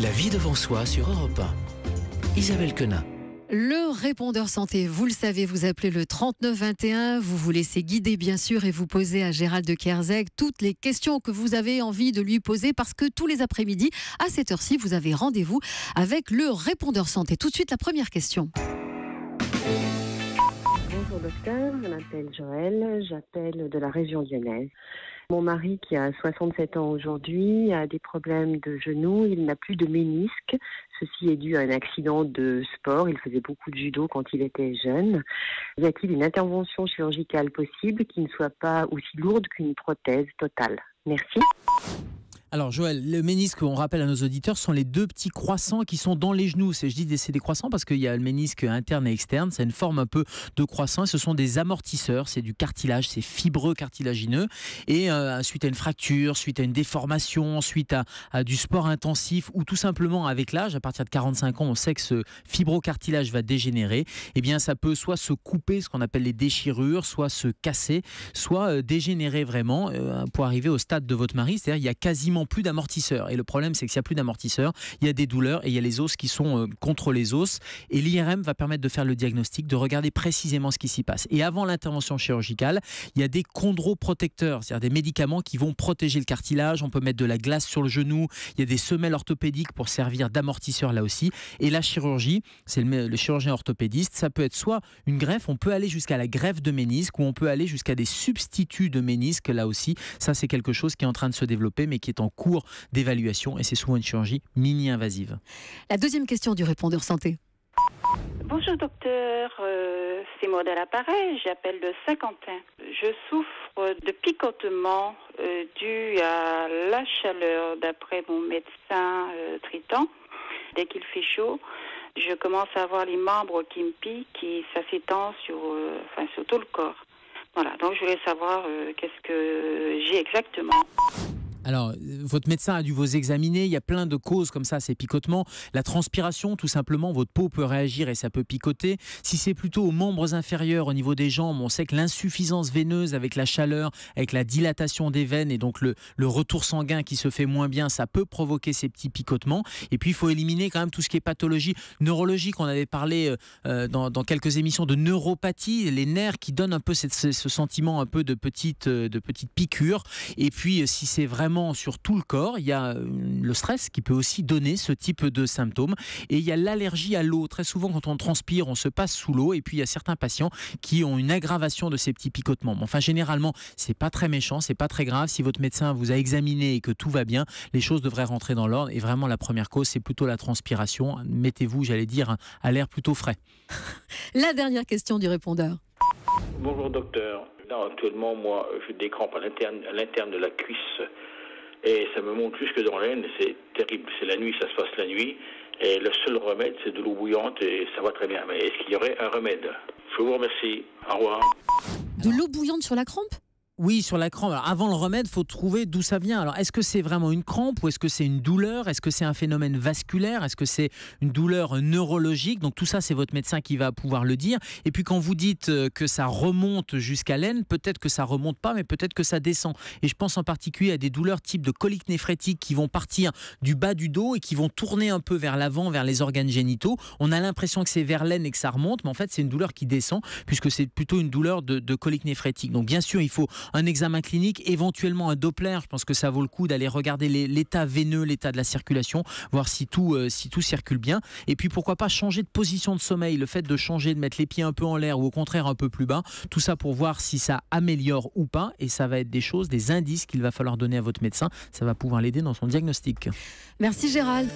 La vie devant soi sur Europe 1. Isabelle Quenat. Le répondeur santé, vous le savez, vous appelez le 3921, vous vous laissez guider bien sûr et vous posez à Gérald de Kerzeg toutes les questions que vous avez envie de lui poser parce que tous les après-midi, à cette heure-ci, vous avez rendez-vous avec le répondeur santé. Tout de suite, la première question. Bonjour docteur, je m'appelle Joël, j'appelle de la région lyonnaise. Mon mari qui a 67 ans aujourd'hui a des problèmes de genoux, il n'a plus de ménisque. Ceci est dû à un accident de sport, il faisait beaucoup de judo quand il était jeune. Y a-t-il une intervention chirurgicale possible qui ne soit pas aussi lourde qu'une prothèse totale? Merci. Alors Joël, le ménisque, on rappelle à nos auditeurs, sont les deux petits croissants qui sont dans les genoux. Je dis c'est des croissants parce qu'il y a le ménisque interne et externe, c'est une forme un peu de croissant et ce sont des amortisseurs, c'est du cartilage, c'est fibreux cartilagineux et suite à une fracture, suite à une déformation, suite à du sport intensif ou tout simplement avec l'âge, à partir de 45 ans, on sait que ce fibrocartilage va dégénérer, et bien ça peut soit se couper, ce qu'on appelle les déchirures, soit se casser, soit dégénérer vraiment pour arriver au stade de votre mari, c'est-à-dire il y a quasiment plus d'amortisseurs. Et le problème, c'est que s'il n'y a plus d'amortisseurs, il y a des douleurs et il y a les os qui sont contre les os. Et l'IRM va permettre de faire le diagnostic, de regarder précisément ce qui s'y passe. Et avant l'intervention chirurgicale, il y a des chondroprotecteurs, c'est-à-dire des médicaments qui vont protéger le cartilage. On peut mettre de la glace sur le genou. Il y a des semelles orthopédiques pour servir d'amortisseur là aussi. Et la chirurgie, c'est le chirurgien orthopédiste. Ça peut être soit une greffe, on peut aller jusqu'à la greffe de ménisque ou on peut aller jusqu'à des substituts de ménisque là aussi. Ça, c'est quelque chose qui est en train de se développer mais qui est en cours d'évaluation et c'est souvent une chirurgie mini-invasive. La deuxième question du répondeur santé. Bonjour docteur, c'est Maud à l'appareil, j'appelle de Saint-Quentin. Je souffre de picotements dus à la chaleur d'après mon médecin traitant. Dès qu'il fait chaud, je commence à avoir les membres qui me piquent et ça s'étend sur tout le corps. Voilà, donc je voulais savoir qu'est-ce que j'ai exactement. Alors, votre médecin a dû vous examiner, il y a plein de causes comme ça, ces picotements. La transpiration, tout simplement, votre peau peut réagir et ça peut picoter. Si c'est plutôt aux membres inférieurs, au niveau des jambes, on sait que l'insuffisance veineuse avec la chaleur, avec la dilatation des veines et donc le retour sanguin qui se fait moins bien, ça peut provoquer ces petits picotements. Et puis, il faut éliminer quand même tout ce qui est pathologie neurologique. On avait parlé dans quelques émissions de neuropathie, les nerfs qui donnent un peu ce sentiment un peu de petite piqûre. Et puis, si c'est vraiment sur tout le corps, il y a le stress qui peut aussi donner ce type de symptômes et il y a l'allergie à l'eau. Très souvent quand on transpire, on se passe sous l'eau et puis il y a certains patients qui ont une aggravation de ces petits picotements. Mais enfin généralement, c'est pas très méchant, c'est pas très grave. Si votre médecin vous a examiné et que tout va bien, les choses devraient rentrer dans l'ordre et vraiment la première cause, c'est plutôt la transpiration. Mettez-vous, j'allais dire, à l'air plutôt frais. La dernière question du répondeur. Bonjour docteur. Là, actuellement, moi, j'ai des crampes à l'interne de la cuisse. Et ça me monte jusque dans l'aine, c'est terrible. C'est la nuit, ça se passe la nuit. Et le seul remède, c'est de l'eau bouillante et ça va très bien. Mais est-ce qu'il y aurait un remède? Je vous remercie. Au revoir. De l'eau bouillante sur la crampe? Oui, sur la crampe. Alors, avant le remède, il faut trouver d'où ça vient. Alors, est-ce que c'est vraiment une crampe ou est-ce que c'est une douleur? Est-ce que c'est un phénomène vasculaire? Est-ce que c'est une douleur neurologique? Donc, tout ça, c'est votre médecin qui va pouvoir le dire. Et puis, quand vous dites que ça remonte jusqu'à l'aine, peut-être que ça remonte pas, mais peut-être que ça descend. Et je pense en particulier à des douleurs type de colique néphrétique qui vont partir du bas du dos et qui vont tourner un peu vers l'avant, vers les organes génitaux. On a l'impression que c'est vers l'aine et que ça remonte, mais en fait, c'est une douleur qui descend puisque c'est plutôt une douleur de colique néphrétique. Donc, bien sûr, il faut un examen clinique, éventuellement un Doppler. Je pense que ça vaut le coup d'aller regarder l'état veineux, l'état de la circulation, voir si tout circule bien. Et puis pourquoi pas changer de position de sommeil, le fait de changer, de mettre les pieds un peu en l'air ou au contraire un peu plus bas, tout ça pour voir si ça améliore ou pas. Et ça va être des choses, des indices qu'il va falloir donner à votre médecin. Ça va pouvoir l'aider dans son diagnostic. Merci Gérald.